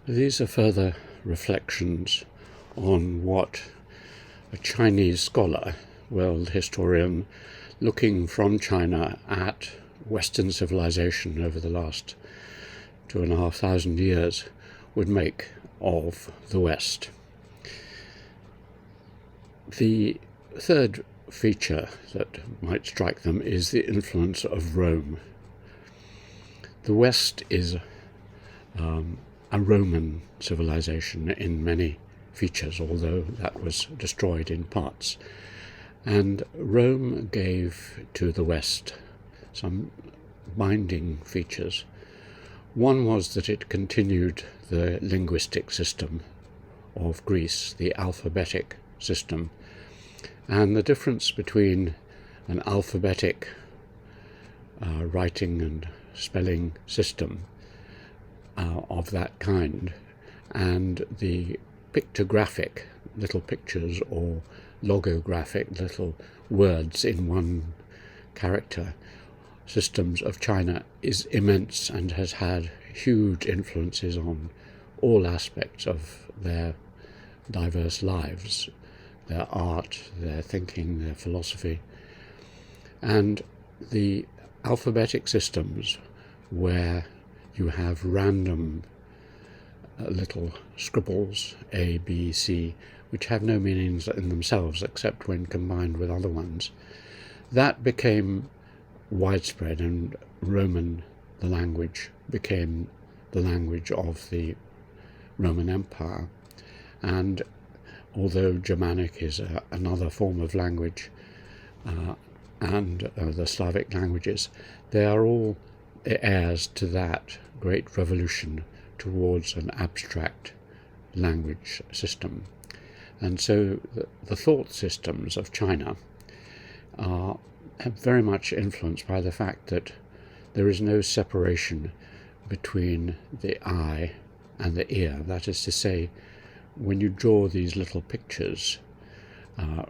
These are further reflections on what a Chinese scholar, world historian, looking from China at Western civilization over the last 2,500 years would make of the West. The third feature that might strike them is the influence of Rome. The West is a Roman civilization in many features, although that was destroyed in parts. And Rome gave to the West some binding features. One was that it continued the linguistic system of Greece, the alphabetic system. And the difference between an alphabetic writing and spelling system of that kind and the pictographic little pictures or logographic little words in one character systems of China is immense and has had huge influences on all aspects of their diverse lives, their art, their thinking, their philosophy. And the alphabetic systems where you have random little scribbles, A, B, C, which have no meanings in themselves except when combined with other ones, that became widespread, and Roman, the language, became the language of the Roman Empire. And although Germanic is another form of language, and the Slavic languages, they are all heirs to that great revolution towards an abstract language system. And so the thought systems of China are very much influenced by the fact that there is no separation between the eye and the ear. That is to say, when you draw these little pictures,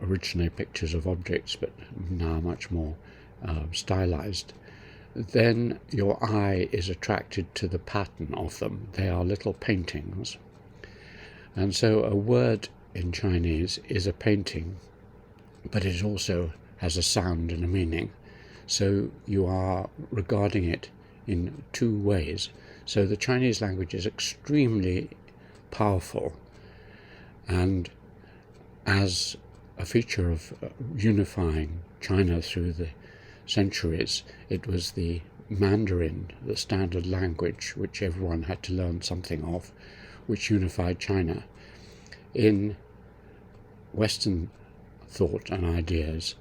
originally pictures of objects, but now much more stylized, then your eye is attracted to the pattern of them. They are little paintings. And so a word in Chinese is a painting, but it also has a sound and a meaning. So you are regarding it in two ways. So the Chinese language is extremely powerful, and as a feature of unifying China through the centuries, it was the Mandarin, the standard language, which everyone had to learn something of, which unified China. In Western thought and ideas,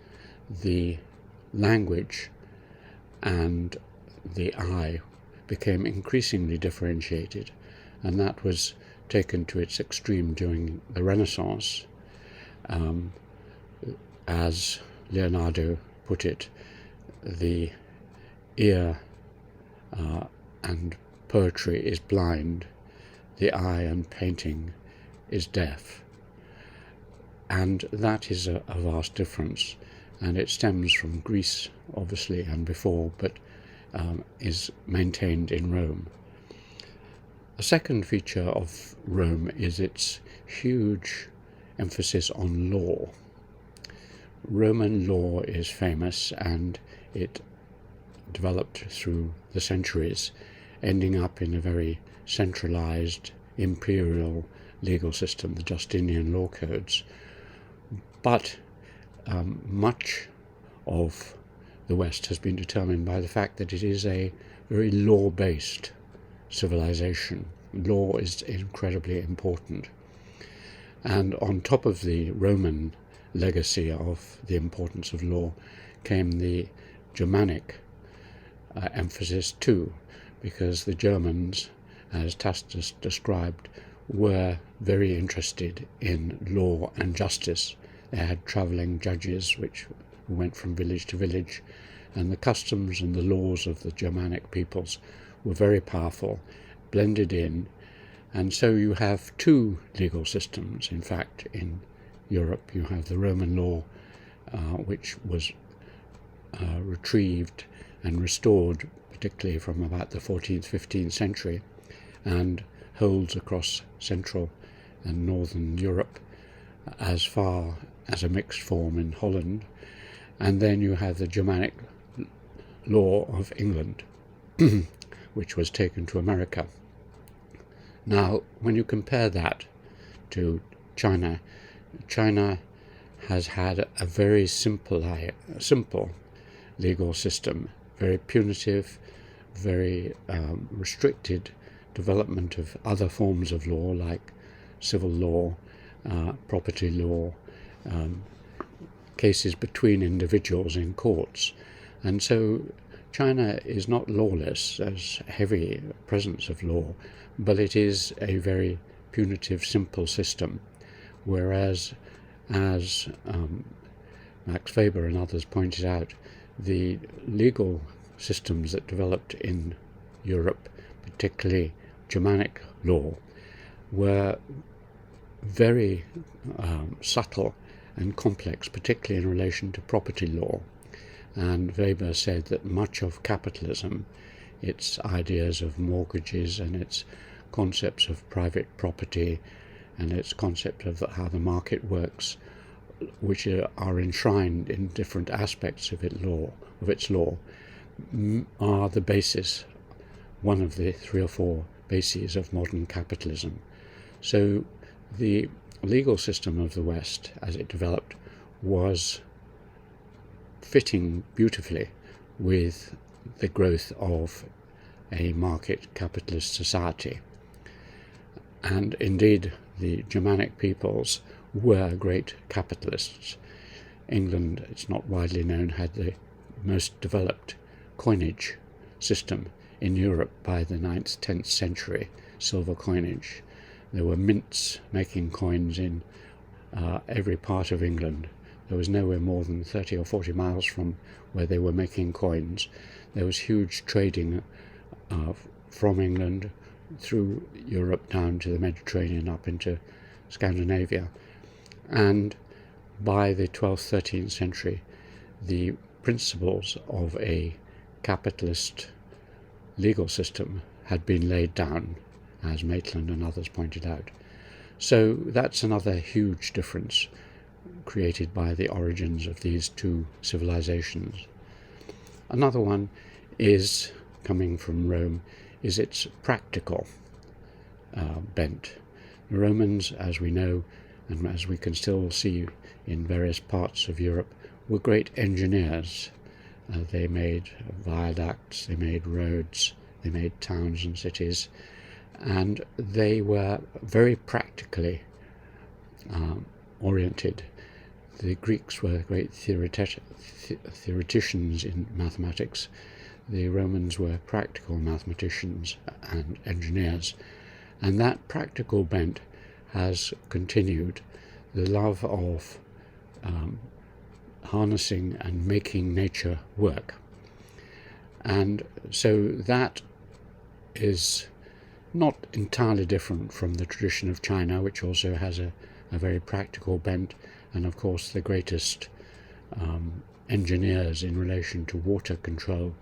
the language and the eye became increasingly differentiated, and that was taken to its extreme during the Renaissance. As Leonardo put it, the ear and poetry is blind, the eye and painting is deaf. And that is a vast difference, and it stems from Greece, obviously, and before, but is maintained in Rome. A second feature of Rome is its huge emphasis on law. Roman law is famous, and it developed through the centuries, ending up in a very centralized imperial legal system, the Justinian law codes. But much of the West has been determined by the fact that it is a very law-based civilization. Law is incredibly important. And on top of the Roman legacy of the importance of law came the Germanic emphasis too, because the Germans, as Tacitus described, were very interested in law and justice. They had travelling judges who went from village to village, and the customs and the laws of the Germanic peoples were very powerful, blended in, and so you have two legal systems. In fact, in Europe you have the Roman law, which was retrieved and restored, particularly from about the 14th, 15th century, and holds across Central and Northern Europe as far as a mixed form in Holland. And then you have the Germanic law of England, which was taken to America. Now, when you compare that to China, China has had a very simple legal system, very punitive, very restricted development of other forms of law like civil law, property law, cases between individuals in courts. And so China is not lawless as heavy presence of law, but it is a very punitive, simple system, whereas, as Max Weber and others pointed out, the legal systems that developed in Europe, particularly Germanic law, were very subtle and complex, particularly in relation to property law. And Weber said that much of capitalism, its ideas of mortgages and its concepts of private property and its concept of how the market works, which are enshrined in different aspects of its law, are the basis, one of the 3 or 4 bases of modern capitalism. So the legal system of the West, as it developed, was fitting beautifully with the growth of a market capitalist society. And indeed, the Germanic peoples were great capitalists. England, it's not widely known, had the most developed coinage system in Europe by the 9th, 10th century, silver coinage. There were mints making coins in every part of England. There was nowhere more than 30 or 40 miles from where they were making coins. There was huge trading from England through Europe down to the Mediterranean up into Scandinavia. And by the 12th, 13th century, the principles of a capitalist legal system had been laid down, as Maitland and others pointed out. So that's another huge difference created by the origins of these 2 civilizations. Another one is, coming from Rome, is its practical bent. The Romans, as we know, and as we can still see in various parts of Europe, were great engineers. They made viaducts, they made roads, they made towns and cities, and they were very practically oriented. The Greeks were great theoreticians in mathematics. The Romans were practical mathematicians and engineers. And that practical bent has continued. The love of harnessing and making nature work. And so that is not entirely different from the tradition of China, which also has a very practical bent, and of course the greatest engineers in relation to water control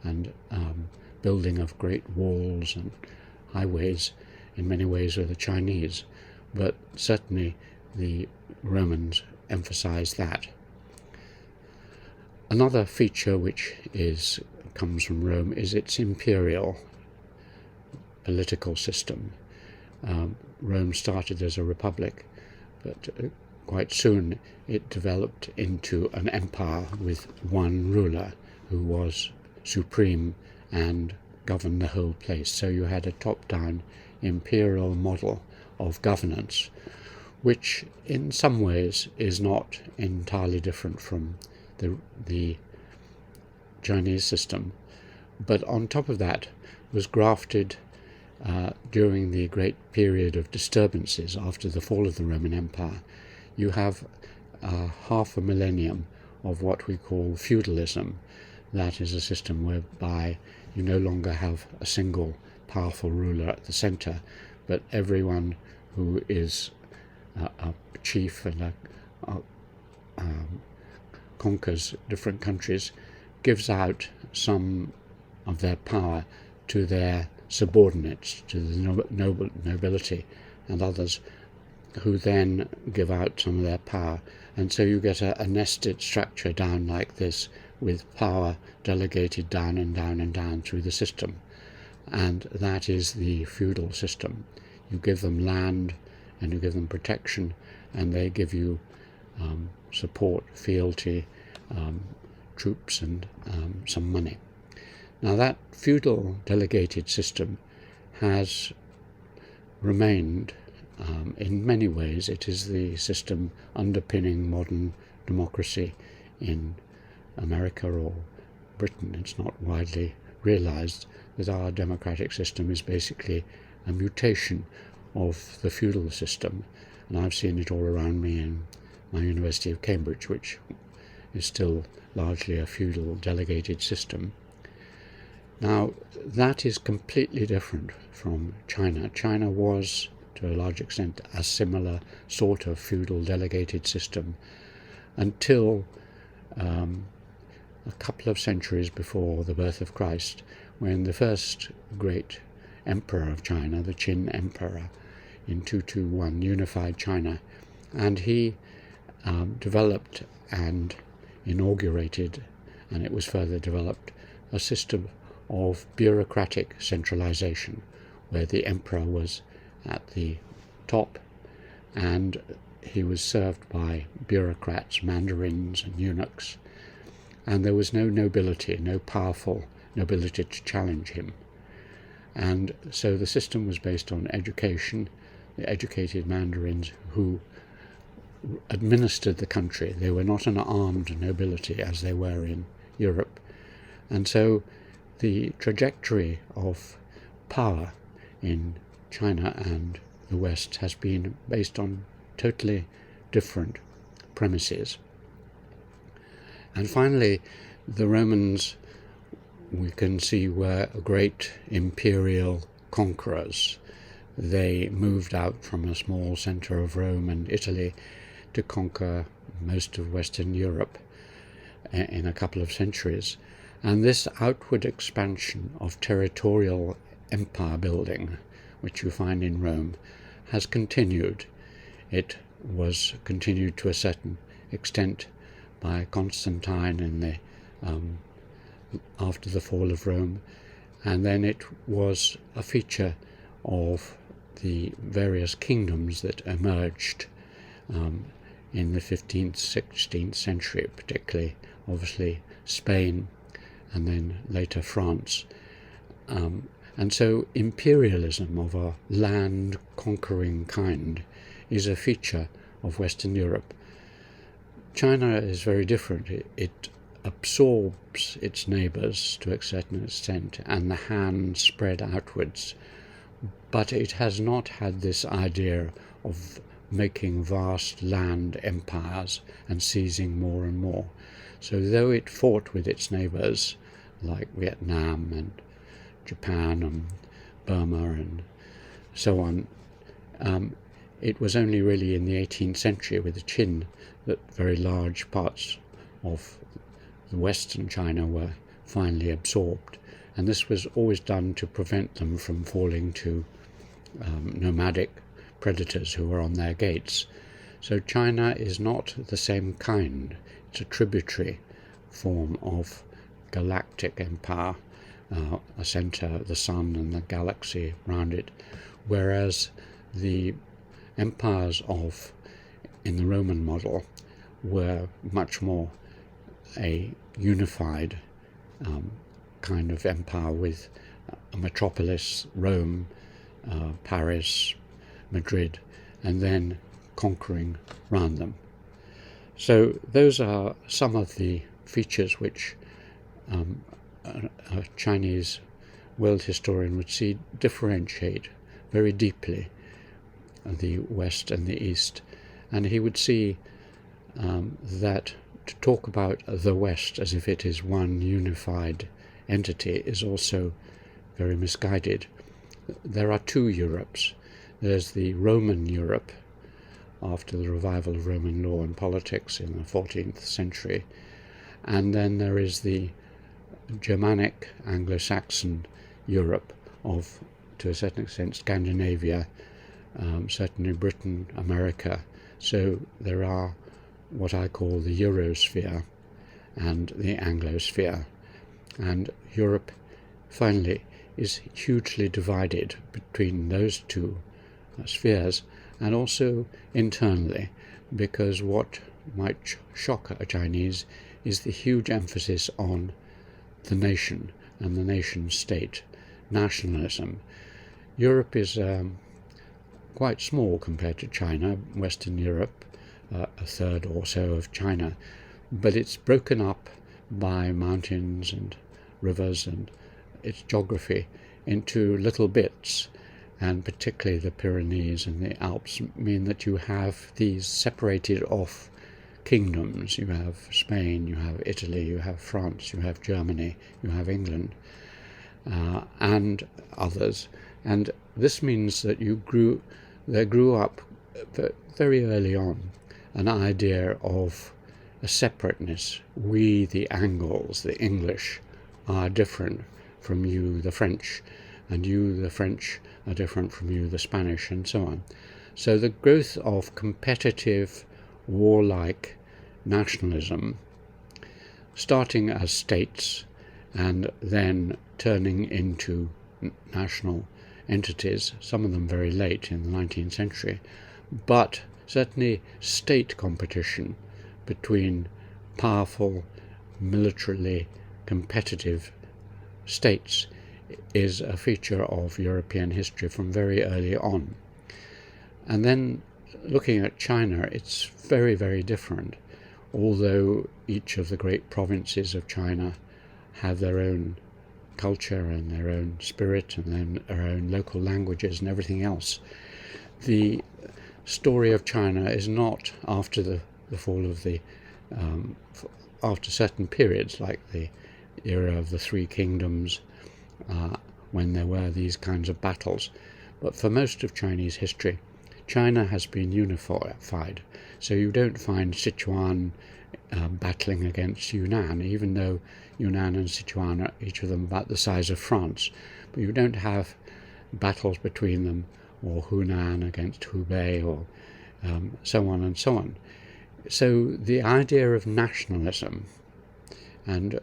and building of great walls and highways in many ways were the Chinese, but certainly the Romans emphasized that. Another feature which comes from Rome is its imperial political system. Rome started as a republic, but quite soon it developed into an empire with one ruler who was supreme and governed the whole place. So you had a top-down imperial model of governance, which in some ways is not entirely different from the Chinese system. But on top of that was grafted during the great period of disturbances after the fall of the Roman Empire. You have half a millennium of what we call feudalism. That is a system whereby you no longer have a single powerful ruler at the center, but everyone who is a chief and conquers different countries gives out some of their power to their subordinates to the nobility and others, who then give out some of their power. And so you get a nested structure down like this, with power delegated down and down and down through the system. And that is the feudal system. You give them land and you give them protection, and they give you support, fealty, troops, and some money. Now that feudal delegated system has remained in many ways. It is the system underpinning modern democracy in America or Britain. It's not widely realized that our democratic system is basically a mutation of the feudal system, and I've seen it all around me in my University of Cambridge, which is still largely a feudal delegated system. Now, that is completely different from China. China was, to a large extent, a similar sort of feudal delegated system until a couple of centuries before the birth of Christ, when the first great emperor of China, the Qin Emperor, in 221, unified China, and he developed and inaugurated, and it was further developed, a system of bureaucratic centralization, where the emperor was at the top and he was served by bureaucrats, mandarins and eunuchs, and there was no nobility, no powerful nobility to challenge him. And so the system was based on education, the educated mandarins who administered the country. They were not an armed nobility as they were in Europe. And so the trajectory of power in China and the West has been based on totally different premises. And finally, the Romans, we can see, were great imperial conquerors. They moved out from a small centre of Rome and Italy to conquer most of Western Europe in a couple of centuries. And this outward expansion of territorial empire building, which you find in Rome, has continued. It was continued to a certain extent by Constantine in the after the fall of Rome, and then it was a feature of the various kingdoms that emerged in the 15th, 16th century, particularly, obviously, Spain, and then later France. And so imperialism of a land-conquering kind is a feature of Western Europe. China is very different. It absorbs its neighbours to a certain extent, and the hand spread outwards. But it has not had this idea of making vast land empires and seizing more and more. So though it fought with its neighbours, like Vietnam and Japan and Burma and so on, it was only really in the 18th century with the Qin that very large parts of the Western China were finally absorbed. And this was always done to prevent them from falling to nomadic predators who were on their gates. So China is not the same kind. It's a tributary form of galactic empire, a centre, the sun and the galaxy around it, whereas the empires in the Roman model were much more a unified kind of empire with a metropolis, Rome, Paris, Madrid, and then conquering round them. So those are some of the features which a Chinese world historian would see differentiate very deeply the West and the East. And he would see that to talk about the West as if it is one unified entity is also very misguided. There are two Europes. There's the Roman Europe, after the revival of Roman law and politics in the 14th century, and then there is the Germanic Anglo-Saxon Europe of, to a certain extent, Scandinavia, certainly Britain, America. So there are what I call the Eurosphere and the Anglosphere. And Europe, finally, is hugely divided between those two spheres, and also internally, because what might shock a Chinese is the huge emphasis on the nation and the nation state, nationalism. Europe is quite small compared to China, Western Europe, a third or so of China, but it's broken up by mountains and rivers and its geography into little bits, and particularly the Pyrenees and the Alps mean that you have these separated off kingdoms. You have Spain, you have Italy, you have France, you have Germany, you have England, and others. And this means that there grew up very early on an idea of a separateness. We, the Angles, the English, are different from you, the French, and you, the French, are different from you, the Spanish, and so on. So the growth of competitive, warlike nationalism, starting as states and then turning into national entities, some of them very late in the 19th century, but certainly state competition between powerful, militarily competitive states is a feature of European history from very early on. And then looking at China, it's very, very different. Although each of the great provinces of China have their own culture and their own spirit and then their own local languages and everything else, the story of China is not after the fall of the after certain periods, like the era of the Three Kingdoms, when there were these kinds of battles. But for most of Chinese history, China has been unified. So you don't find Sichuan battling against Yunnan, even though Yunnan and Sichuan are each of them about the size of France. But you don't have battles between them, or Hunan against Hubei, or so on and so on. So the idea of nationalism and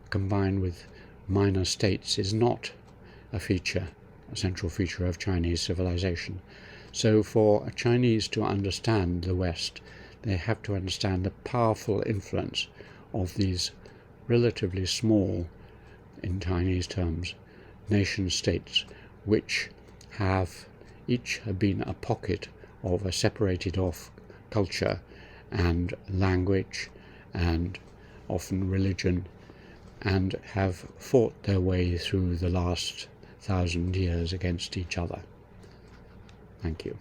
combined with minor states is not a central feature of Chinese civilization. So for a Chinese to understand the West, they have to understand the powerful influence of these relatively small, in Chinese terms, nation states, which each have been a pocket of a separated off culture and language and often religion, and have fought their way through the last 1,000 years against each other. Thank you.